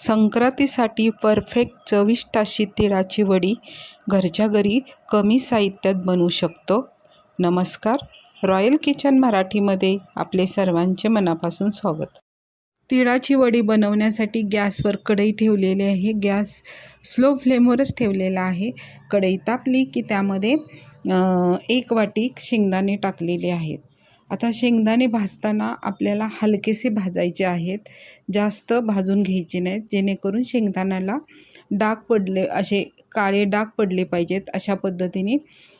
संक्रांतीसाठी perfect चविष्ट अशी तिळाची वडी घरच्या घरी कमी साहित्यात बनवू शकतो. नमस्कार, रॉयल किचन मराठीमध्ये आपले सर्वांचे मनापासून स्वागत. तिळाची वडी बनवण्यासाठी गॅसवर कढई ठेवलेली आहे. गॅस स्लो फ्लेमवरच ठेवलेला आहे. कढई तापली की त्यामध्ये 1 वाटी शेंगदाणे टाकलेले आहेत. आता शेंगदाणे भाजताना आपल्याला हलकेसे भाजायचे आहेत, जास्त भाजून घ्यायचे नाहीत, जेणेकरून शेंगदाण्याला डाग पडले, असे काळे डाग पडले पाहिजेत. अशा पद्धतीने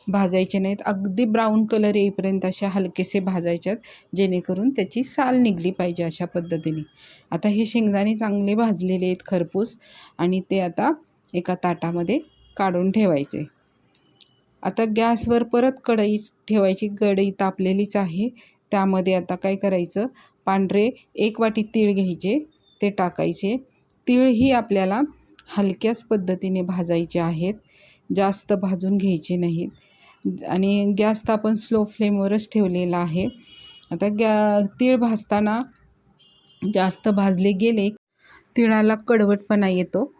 भाजायचे नाहीत. अगदी ब्राऊन कलर येईपर्यंत अशा हलकेसे भाजायच्यात, जेणेकरून त्याची साल निघली पाहिजे. अशा पद्धतीने आता हे शेंगदाणे चांगले भाजलेले आहेत खरपूस, आणि ते आता एका ताटामध्ये काढून ठेवायचे. आता गॅसवर परत कढई ठेवायची. कढई तापलेलीच आहे. त्यामध्ये आता काय करायचं, पांढरे 1 वाटी तीळ घ्यायचे, ते टाकायचे. तीळ ही आपल्याला हलक्याच पद्धतीने भाजायचे आहेत, जास्त भाजून घ्यायचे नाहीत. आणि गॅस तर आपण स्लो फ्लेमवरच ठेवलेला आहे. आता तीळ भाजताना जास्त भाजले गेले तिळाला कडवटपणा येतो.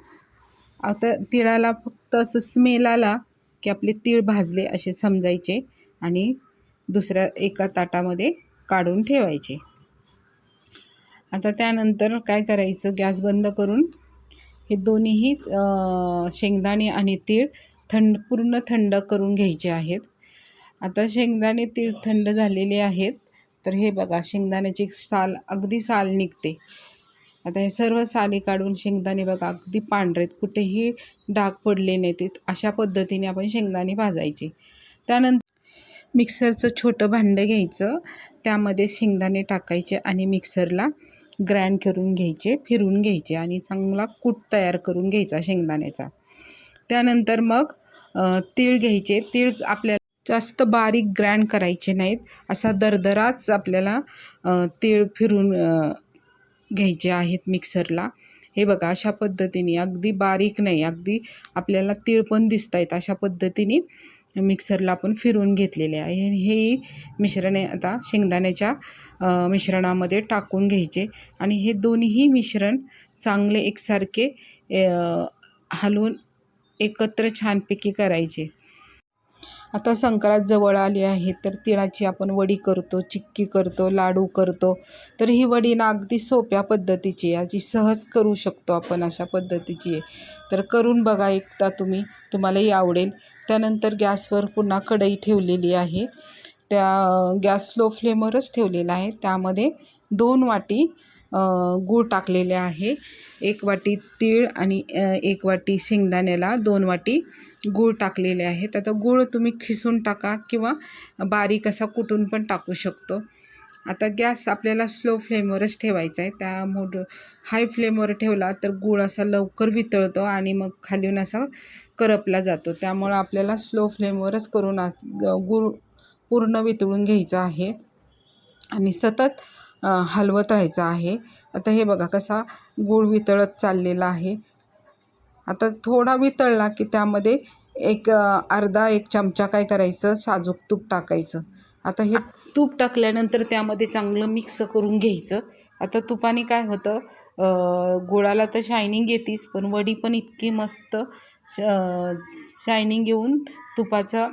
आता तिळाला फक्त असं स्मेल आला की आपले तीळ भाजले असे समजायचे, आणि दुसऱ्या एका ताटामध्ये काढून ठेवायचे. आता त्यानंतर काय करायचं, गॅस बंद करून हे दोन्हीही शेंगदाणे आणि तीळ पूर्ण थंड करून घ्यायचे आहेत. आता शेंगदाणे तीळ थंड झालेले आहेत, तर हे बघा, शेंगदाण्याची अगदी साल निघते. आता हे सर्व साली काढून शेंगदाणे बघा अगदी पांढरेत, कुठेही डाग पडले नाहीत. अशा पद्धतीने आपण शेंगदाणे भाजायचे. त्यानंतर मिक्सरचं छोटं भांडं घ्यायचं, त्यामध्ये शेंगदाणे टाकायचे आणि मिक्सरला ग्राइंड करून घ्यायचे, फिरून घ्यायचे, आणि चांगला कूट तयार करून घ्यायचा शेंगदाण्याचा. त्यानंतर मग तीळ घ्यायचे. तीळ आपल्याला जास्त बारीक ग्राइंड करायचे नाहीत, असा दरदराच आपल्याला तीळ फिरून घ्यायचे आहेत मिक्सरला. हे बघा, अशा पद्धतीने, अगदी बारीक नाही, अगदी आपल्याला तीळ पण दिसत आहेत अशा पद्धतीने मिक्सरला आपण फिरून घेतलेले आहे. हे मिश्रण आता शेंगदाण्याच्या मिश्रणामध्ये टाकून घ्यायचे, आणि हे दोन्ही मिश्रण चांगले एकसारखे हलवून एकत्र छानपैकी करायचे. आता संक्रांत जवळ आली आहे, तर तिळाची आपण वडी करतो, चिक्की करतो, लाडू करतो. तर ही वडी ना अगदी सोप्या पद्धतीची आहे, जी सहज करू शकतो आपण, अशा पद्धतीची आहे. तर करून बघा एकदा तुम्हालाही आवडेल. त्यानंतर गॅसवर पुन्हा कढई ठेवलेली आहे. गॅस स्लो फ्लेमवरच ठेवलेला आहे. त्यामध्ये 2 वाटी गूळ टाकलेले आहे. 1 वाटी तीळ आणि 1 वाटी शेंगदाण्याला 2 वाटी गूळ टाकलेले आहेत. आता गूळ तुम्ही खिसून टाका किंवा बारीक असा कुटून पण टाकू शकतो. आता गॅस आपल्याला स्लो फ्लेमवरच ठेवायचा आहे. त्यामुळे हाय फ्लेमवर ठेवला तर गूळ असा लवकर वितळतो आणि मग खालून असा करपला जातो. त्यामुळं आपल्याला स्लो फ्लेमवरच करून गूळ पूर्ण वितळून घ्यायचा आहे आणि सतत हलवत राहायचं आहे. आता हे बघा कसा गूळ वितळत चाललेला आहे. आता थोडा वितळला की त्यामध्ये अर्धा चमचा काय करायचं, साजूक तूप टाकायचं. आता हे तूप टाकल्यानंतर त्यामध्ये चांगलं मिक्स करून घ्यायचं. आता तुपाने काय होतं, गुळाला तर शायनिंग येतेच, पण वडी पण इतकी मस्त शायनिंग येऊन तुपाचा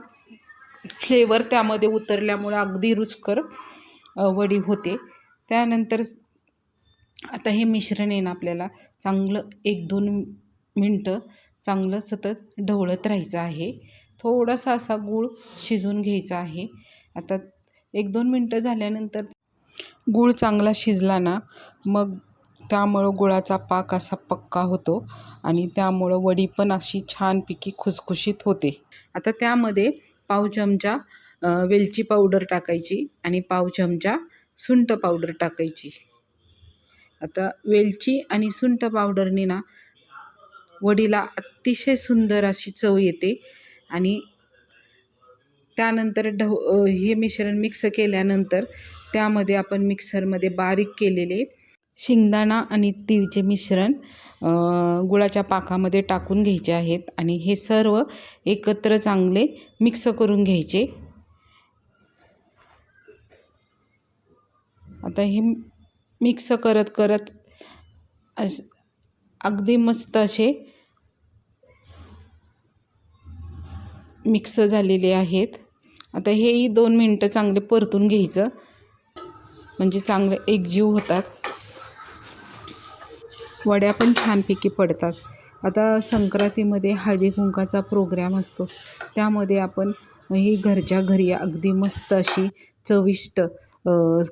फ्लेवर त्यामध्ये उतरल्यामुळे अगदी रुचकर वडी होते. त्यानंतर आता हे मिश्रण आहे ना, आपल्याला चांगलं 1-2 मिनटं चांगलं सतत ढवळत राहायचं आहे. थोडासा असा गूळ शिजून घ्यायचा आहे. आता 1-2 मिनटं झाल्यानंतर गूळ चांगला शिजला ना, मग त्यामुळं गुळाचा पाक असा पक्का होतो, आणि त्यामुळं वडी पण अशी छानपैकी खुसखुशीत होते. आता त्यामध्ये पाव चमचा वेलची पावडर टाकायची आणि पाव चमचा सुंठ पावडर टाकायची. आता वेलची आणि सुंठ पावडरने ना वडीला अतिशय सुंदर अशी चव येते. आणि त्यानंतर हे मिश्रण मिक्स केल्यानंतर त्यामध्ये आपण मिक्सरमध्ये बारीक केलेले शेंगदाणा आणि तीळचे मिश्रण गुळाच्या पाकामध्ये टाकून घ्यायचे आहेत, आणि हे सर्व एकत्र चांगले मिक्स करून घ्यायचे. आता हे मिक्स करत अगदी मस्त असे मिक्स झालेले आहेत. आता हेही 2 मिनटं चांगले परतून घ्यायचं, म्हणजे चांगले एकजीव होतात. वड्या पण छानपैकी पडतात. आता संक्रांतीमध्ये हळदी कुंकाचा प्रोग्राम असतो, त्यामध्ये आपण ही घरच्या घरी अगदी मस्त अशी चविष्ट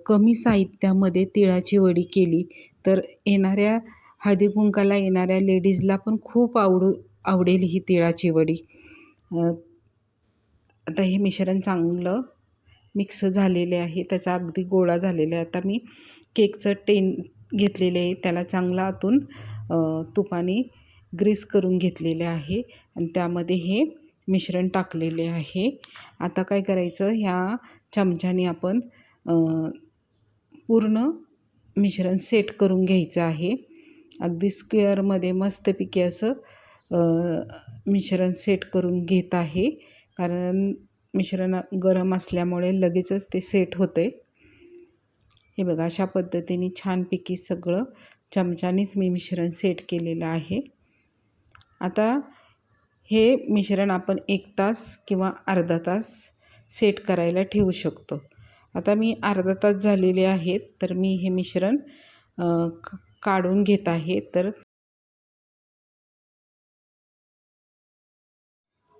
कमी साहित्यामध्ये तिळाची वडी केली तर येणाऱ्या हळदी कुंकाला येणाऱ्या लेडीजला पण खूप आवडेल ही तिळाची वडी. आता हे मिश्रण चांगलं मिक्स झालेले आहे, त्याचा अगदी गोळा झालेला आहे. आता मी केकचं टेन घेतलेले आहे, त्याला चांगला आतून तुपाने ग्रीस करून घेतलेले आहे आणि त्यामध्ये हे मिश्रण टाकलेले आहे. आता काय करायचं, ह्या चमच्याने आपण पूर्ण मिश्रण सेट करून घ्यायचं आहे. अगदी स्क्वेअरमध्ये मस्तपैकी असं मिश्रण सेट करून घेत आहे, कारण मिश्रण गरम असल्यामुळे लगेचच ते सेट होते. हे बघा, अशा पद्धतीने छानपैकी सगळं चमच्यानेच मी मिश्रण सेट केलेलं आहे. आता हे मिश्रण आपण 1 तास किंवा अर्धा तास सेट करायला ठेवू शकतो. आता मी अर्धा तास झालेले आहेत, तर मी हे मिश्रण काढून घेत आहे. तर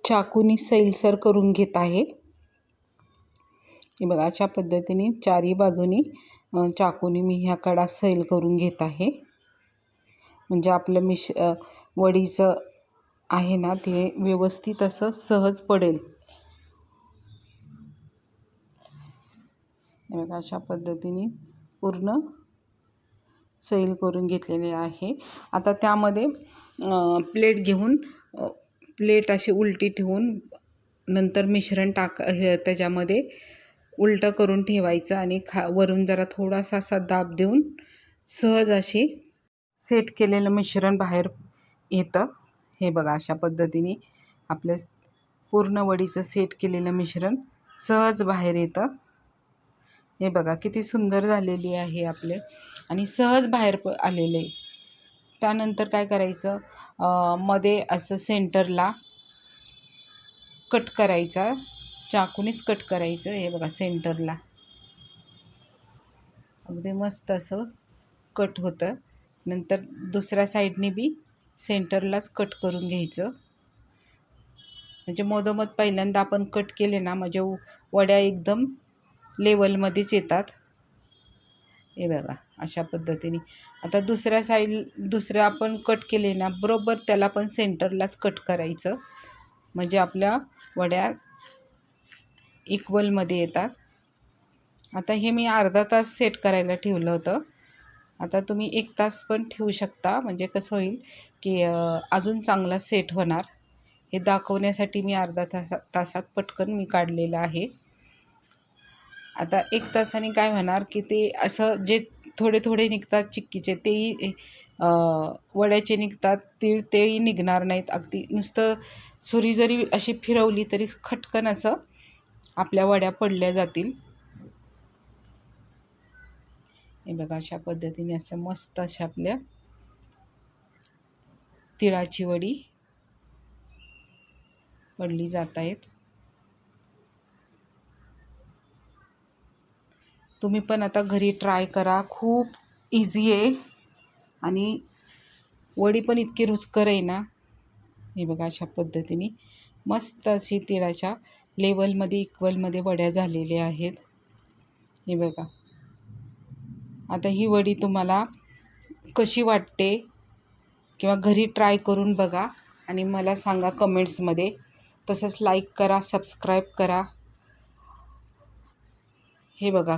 चाकूनी सैलसर करून घेत आहे. हे बघा, अशा पद्धतीने चारी बाजूनी चाकूनी मी ह्या कडा सैल करून घेत आहे, म्हणजे आपलं वडीचं आहे ना ते व्यवस्थित असं सहज पडेल. हे बघा, अशा पद्धतीने पूर्ण सैल करून घेतलेले आहे. आता त्यामध्ये प्लेट घेऊन प्लेट अशी उलटी ठेवून नंतर मिश्रण त्याच्यामध्ये उलटं करून ठेवायचं आणि वरून जरा थोडासा असा दाब देऊन सहज अशी सेट केलेलं मिश्रण बाहेर येतं. हे बघा, अशा पद्धतीने आपलं पूर्ण वडीचं सेट केलेलं मिश्रण सहज बाहेर येतं. हे बघा, किती सुंदर झालेली आहे आपले आणि सहज बाहेर आलेले. त्यानंतर काय करायचं, मध्ये असं सेंटरला कट करायचा, चाकूनेच कट करायचं. हे बघा, सेंटरला अगदी मस्त असं कट होतं. नंतर दुसऱ्या साईडने बी सेंटरलाच कट करून घ्यायचं, म्हणजे मधोमध पहिल्यांदा आपण कट केले ना, म्हणजे वड्या एकदम लेवलमध्येच येतात. हे बघा, अशा पद्धतीने. आता दुसऱ्या आपण कट केले ना, बरोबर त्याला पण सेंटरलाच कट करायचं, म्हणजे आपल्या वड्या इक्वलमध्ये येतात. आता हे मी अर्धा तास सेट करायला ठेवलं होतं. आता तुम्ही 1 तास पण ठेवू शकता, म्हणजे कसं होईल की अजून चांगला सेट होणार. हे दाखवण्यासाठी मी अर्धा तासात पटकन मी काढलेलं आहे. आता 1 तासाने काय होणार की ते असं जे थोडे थोडे निघतात चिक्कीचे, तेही वड्याचे निघतात, तीळ तेही निघणार नाहीत. अगदी नुसतं सुरी जरी अशी फिरवली तरी खटकन असं आपल्या वड्या पडल्या जातील. हे बघा, अशा पद्धतीने असं मस्त अशा आपल्या तिळाची वडी पडली जात आहेत. तुम्ही पण आता घरी ट्राय करा, खूप इझी आहे आणि वडी पण इतकी रुचकर आहे ना. हे बघा, अशा पद्धतीने मस्त अशी तिळाच्या लेवलमध्ये इक्वलमध्ये वड्या झालेल्या आहेत. हे बघा, आता ही वडी तुम्हाला कशी वाटते किंवा घरी ट्राय करून बघा आणि मला सांगा कमेंट्समध्ये. तसंच लाईक करा, सबस्क्राईब करा. हे बघा,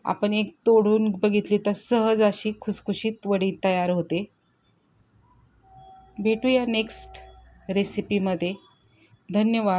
आपण एक तोडून बघितली तर सहज अशी खुसखुशीत वडी तयार होते. भेटूया नेक्स्ट रेसिपीमध्ये. धन्यवाद.